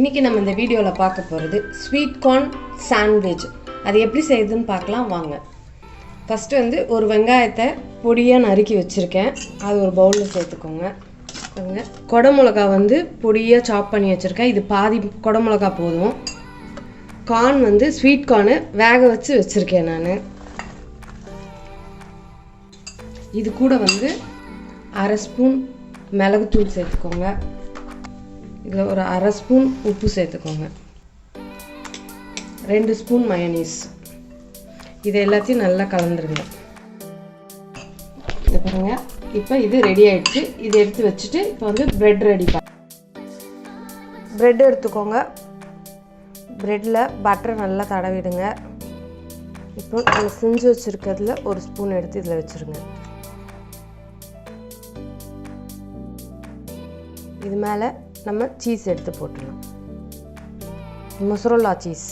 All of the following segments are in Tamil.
இன்றைக்கி நம்ம இந்த வீடியோவில் பார்க்க போகிறது ஸ்வீட் கார்ன் சாண்ட்விச். அது எப்படி செய்யுதுன்னு பார்க்கலாம் வாங்க. ஃபஸ்ட்டு வந்து ஒரு வெங்காயத்தை பொடியாக நறுக்கி வச்சுருக்கேன், அது ஒரு பவுலில் சேர்த்துக்கோங்க. குடமிளகா வந்து பொடியாக சாப் பண்ணி வச்சுருக்கேன், இது பாதி குடமிளகா போதும். கார்ன் வந்து ஸ்வீட் கார்னு வேக வச்சு வச்சுருக்கேன் நான். இது கூட வந்து அரை ஸ்பூன் மிளகுத்தூள் சேர்த்துக்கோங்க. இதில் ஒரு அரை ஸ்பூன் உப்பு சேர்த்துக்கோங்க. 2 ஸ்பூன் மயோனீஸ். இது எல்லாத்தையும் நல்லா கலந்துருங்க. இது பாருங்கள், இப்போ இது ரெடி ஆகிடுச்சு. இதை எடுத்து வச்சுட்டு இப்போ வந்து ப்ரெட் ரெடி ப்ரெட் எடுத்துக்கோங்க. ப்ரெட்டில் பட்டர் நல்லா தடவிடுங்க. இப்போ நம்ம செஞ்சு வச்சுருக்கிறதுல ஒரு ஸ்பூன் எடுத்து இதில் வச்சுருங்க. இது மேலே நம்ம சீஸ் எடுத்து போட்டுடலாம். Mozzarella cheese.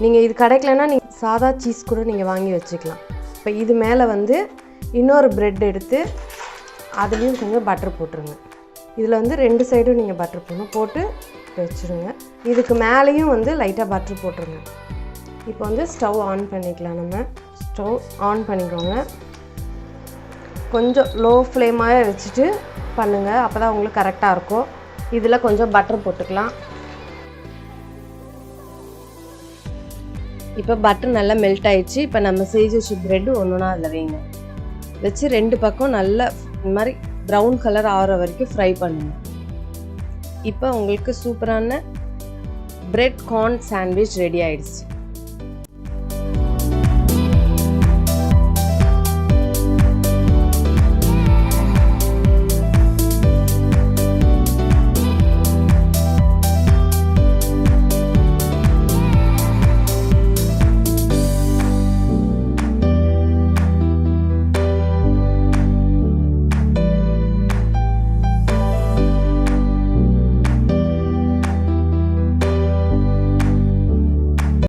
நீங்கள் இது கிடைக்கலன்னா நீங்கள் சாதா சீஸ் கூட நீங்கள் வாங்கி வச்சுக்கலாம். இப்போ இது மேலே வந்து இன்னொரு ப்ரெட் எடுத்து அதுலேயும் கொஞ்சம் பட்டர் போட்டுருங்க. இதில் வந்து 2 சைடும் நீங்கள் பட்டர் போட்டு வச்சுருங்க. இதுக்கு மேலேயும் வந்து லைட்டாக பட்டர் போட்டுருங்க. இப்போ வந்து ஸ்டவ் ஆன் பண்ணிக்கலாம். நம்ம ஸ்டவ் ஆன் பண்ணிக்கோங்க. கொஞ்சம் லோ ஃப்ளேமாக வச்சுட்டு பண்ணுங்கள், அப்போ தான் உங்களுக்கு கரெக்டாக இருக்கும். இதில் கொஞ்சம் பட்டர் போட்டுக்கலாம். இப்போ பட்டர் நல்லா மெல்ட் ஆகிடுச்சு. இப்போ நம்ம செஞ்சு வச்ச ப்ரெட்டு ஒன்றுனா அதில் வைங்க. வச்சு 2 பக்கம் நல்லா இந்த மாதிரி ப்ரௌன் கலர் ஆகிற வரைக்கும் ஃப்ரை பண்ணுங்க. இப்போ உங்களுக்கு சூப்பரான ப்ரெட் கார்ன் சாண்ட்விச் ரெடி ஆகிடுச்சு.